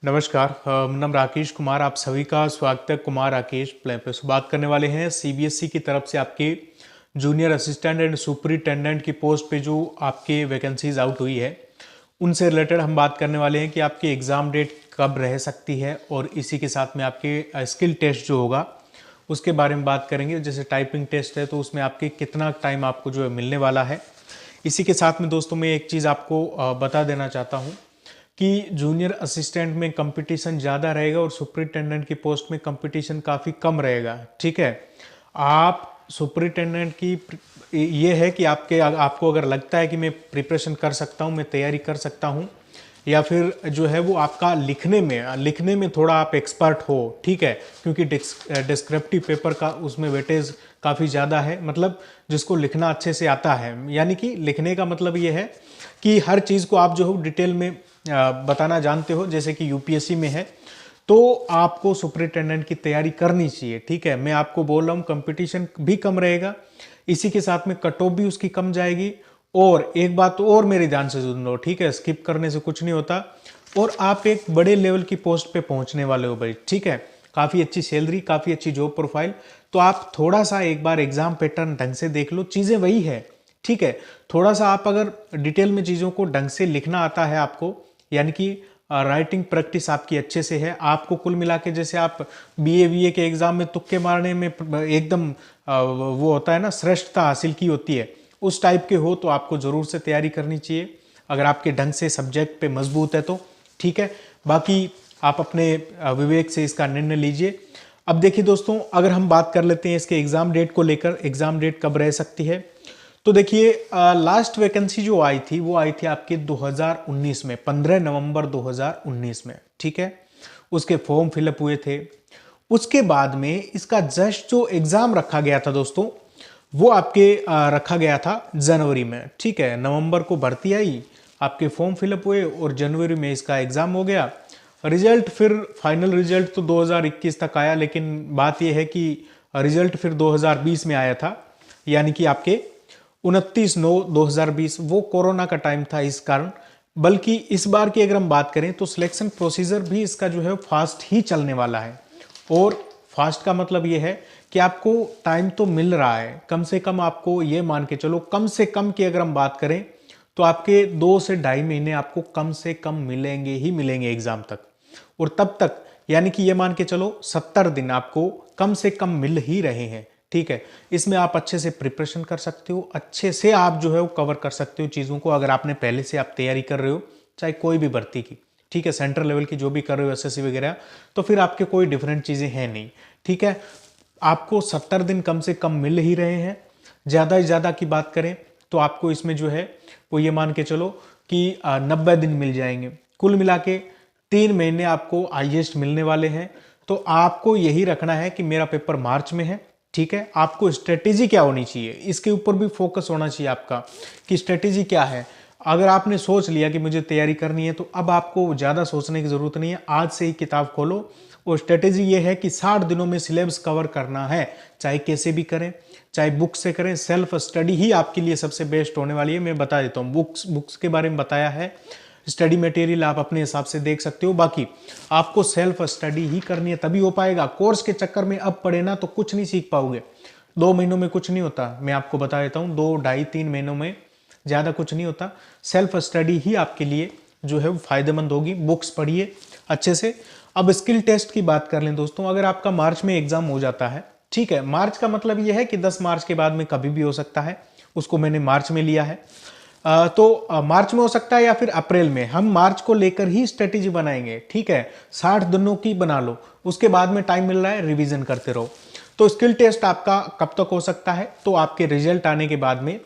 नमस्कार, मेरा नाम राकेश कुमार। आप सभी का स्वागत है कुमार राकेश प्ले पे। बात करने वाले हैं सीबीएसई की तरफ से आपके जूनियर असिस्टेंट एंड सुपरिटेंडेंट की पोस्ट पे जो आपके वैकेंसीज आउट हुई है उनसे रिलेटेड हम बात करने वाले हैं कि आपकी एग्ज़ाम डेट कब रह सकती है, और इसी के साथ में आपके स्किल टेस्ट जो होगा उसके बारे में बात करेंगे। जैसे टाइपिंग टेस्ट है तो उसमें आपके कितना टाइम आपको जो है मिलने वाला है। इसी के साथ में दोस्तों मैं एक चीज़ आपको बता देना चाहता हूँ कि जूनियर असिस्टेंट में कंपटीशन ज़्यादा रहेगा और सुपरिटेंडेंट की पोस्ट में कंपटीशन काफ़ी कम रहेगा। ठीक है, आप सुपरिटेंडेंट की ये है कि आपको अगर लगता है कि मैं प्रिपरेशन कर सकता हूँ, मैं तैयारी कर सकता हूँ, या फिर जो है वो आपका लिखने में थोड़ा आप एक्सपर्ट हो, ठीक है, क्योंकि डिस्क्रिप्टिव पेपर का उसमें वेटेज काफ़ी ज़्यादा है। मतलब जिसको लिखना अच्छे से आता है, यानी कि लिखने का मतलब ये है कि हर चीज़ को आप जो हो डिटेल में बताना जानते हो, जैसे कि यूपीएससी में है, तो आपको सुपरिटेंडेंट की तैयारी करनी चाहिए। ठीक है, मैं आपको बोल रहा हूँ कंपटीशन भी कम रहेगा, इसी के साथ में कट ऑफ भी उसकी कम जाएगी। और एक बात और मेरे ध्यान से सुन लो, ठीक है, स्किप करने से कुछ नहीं होता, और आप एक बड़े लेवल की पोस्ट पे पहुंचने वाले हो भाई। ठीक है, काफ़ी अच्छी सैलरी, काफ़ी अच्छी जॉब प्रोफाइल। तो आप थोड़ा सा एक बार एग्जाम पैटर्न ढंग से देख लो, चीज़ें वही है। ठीक है, थोड़ा सा आप अगर डिटेल में चीज़ों को ढंग से लिखना आता है आपको, यानी कि राइटिंग प्रैक्टिस आपकी अच्छे से है, आपको कुल मिला के जैसे आप बीए के एग्जाम में तुक्के मारने में एकदम वो होता है ना, श्रेष्ठता हासिल की होती है, उस टाइप के हो तो आपको ज़रूर से तैयारी करनी चाहिए, अगर आपके ढंग से सब्जेक्ट पे मजबूत है तो। ठीक है, बाकी आप अपने विवेक से इसका निर्णय लीजिए। अब देखिए दोस्तों, अगर हम बात कर लेते हैं इसके एग्ज़ाम डेट को लेकर, एग्ज़ाम डेट कब रह सकती है, तो देखिए लास्ट वैकेंसी जो आई थी वो आई थी आपके 2019 में, 15 नवंबर 2019 में। ठीक है, उसके फॉर्म फिलअप हुए थे। उसके बाद में इसका जस्ट जो एग्ज़ाम रखा गया था दोस्तों, वो आपके रखा गया था जनवरी में। ठीक है, नवंबर को भर्ती आई, आपके फॉर्म फिलअप हुए और जनवरी में इसका एग्ज़ाम हो गया। रिजल्ट फिर फाइनल रिजल्ट तो 2021 तक आया, लेकिन बात यह है कि रिजल्ट फिर 2020 में आया था, यानी कि आपके 29/9/2020। वो कोरोना का टाइम था इस कारण। बल्कि इस बार की अगर हम बात करें तो सिलेक्शन प्रोसीजर भी इसका जो है फास्ट ही चलने वाला है। और फास्ट का मतलब ये है कि आपको टाइम तो मिल रहा है, कम से कम आपको ये मान के चलो, कम से कम की अगर हम बात करें तो आपके 2 से ढाई महीने आपको कम से कम मिलेंगे ही मिलेंगे एग्जाम तक। और तब तक यानी कि ये मान के चलो 70 दिन आपको कम से कम मिल ही रहे हैं। ठीक है, इसमें आप अच्छे से प्रिपरेशन कर सकते हो, अच्छे से आप जो है वो कवर कर सकते हो चीज़ों को, अगर आपने पहले से आप तैयारी कर रहे हो, चाहे कोई भी भर्ती की। ठीक है, सेंट्रल लेवल की जो भी कर रहे हो, एसएससी वगैरह, तो फिर आपके कोई डिफरेंट चीज़ें हैं नहीं। ठीक है, आपको 70 दिन कम से कम मिल ही रहे हैं। ज़्यादा से ज़्यादा की बात करें तो आपको इसमें जो है वो ये मान के चलो कि 90 दिन मिल जाएंगे। कुल मिला के 3 महीने आपको हाईएस्ट मिलने वाले हैं। तो आपको यही रखना है कि मेरा पेपर मार्च में है। ठीक है, आपको स्ट्रेटेजी क्या होनी चाहिए, इसके ऊपर भी फोकस होना चाहिए आपका, कि स्ट्रेटेजी क्या है। अगर आपने सोच लिया कि मुझे तैयारी करनी है तो अब आपको ज़्यादा सोचने की ज़रूरत नहीं है, आज से ही किताब खोलो। और स्ट्रेटेजी ये है कि 60 दिनों में सिलेबस कवर करना है, चाहे कैसे भी करें, चाहे बुक से करें। सेल्फ स्टडी ही आपके लिए सबसे बेस्ट होने वाली है। मैं बता देता हूँ, बुक्स के बारे में बताया है, स्टडी मटेरियल आप अपने हिसाब से देख सकते हो। बाकी आपको सेल्फ स्टडी ही करनी है, तभी हो पाएगा। कोर्स के चक्कर में अब पढ़े ना तो कुछ नहीं सीख पाओगे। 2 महीनों में कुछ नहीं होता, मैं आपको बता देता हूँ, 2 ढाई 3 महीनों में ज़्यादा कुछ नहीं होता। सेल्फ स्टडी ही आपके लिए जो है वो फायदेमंद होगी। बुक्स पढ़िए अच्छे से। अब स्किल टेस्ट की बात कर लें दोस्तों, अगर आपका मार्च में एग्जाम हो जाता है, ठीक है, मार्च का मतलब यह है कि 10 मार्च के बाद में कभी भी हो सकता है, उसको मैंने मार्च में लिया है। तो मार्च में हो सकता है या फिर अप्रैल में। हम मार्च को लेकर ही स्ट्रेटेजी बनाएंगे। ठीक है, 60 दिनों की बना लो, उसके बाद में टाइम मिल रहा है, रिवीजन करते रहो। तो स्किल टेस्ट आपका कब तक हो सकता है, तो आपके रिजल्ट आने के बाद में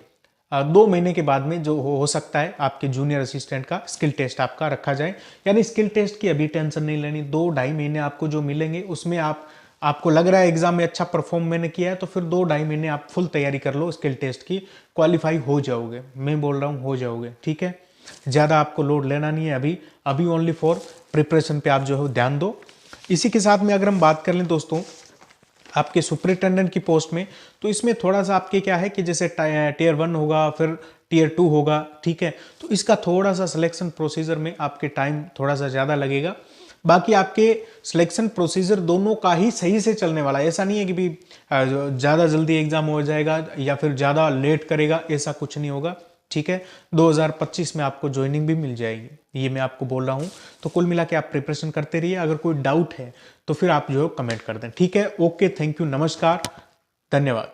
2 महीने के बाद में जो हो सकता है, आपके जूनियर असिस्टेंट का स्किल टेस्ट आपका रखा जाए। यानी स्किल टेस्ट की अभी टेंशन नहीं लेनी, 2 ढाई महीने आपको जो मिलेंगे उसमें आपको लग रहा है एग्जाम में अच्छा परफॉर्म मैंने किया है, तो फिर 2 ढाई महीने आप फुल तैयारी कर लो स्किल टेस्ट की, क्वालिफाई हो जाओगे। मैं बोल रहा हूँ हो जाओगे। ठीक है, ज़्यादा आपको लोड लेना नहीं है अभी, अभी ओनली फॉर प्रिपरेशन पे आप जो है ध्यान दो। इसी के साथ में अगर हम बात कर लें दोस्तों आपके सुपरिटेंडेंट की पोस्ट में, तो इसमें थोड़ा सा आपके क्या है कि जैसे टीयर 1 होगा, फिर टीयर 2 होगा। ठीक है, तो इसका थोड़ा सा सिलेक्शन प्रोसीजर में आपके टाइम थोड़ा सा ज़्यादा लगेगा। बाकी आपके सिलेक्शन प्रोसीजर दोनों का ही सही से चलने वाला है। ऐसा नहीं है कि भी ज़्यादा जल्दी एग्जाम हो जाएगा या फिर ज़्यादा लेट करेगा, ऐसा कुछ नहीं होगा। ठीक है, 2025 में आपको ज्वाइनिंग भी मिल जाएगी, ये मैं आपको बोल रहा हूँ। तो कुल मिला के आप प्रिपरेशन करते रहिए। अगर कोई डाउट है तो फिर आप जो है कमेंट कर दें। ठीक है, ओके, थैंक यू, नमस्कार, धन्यवाद।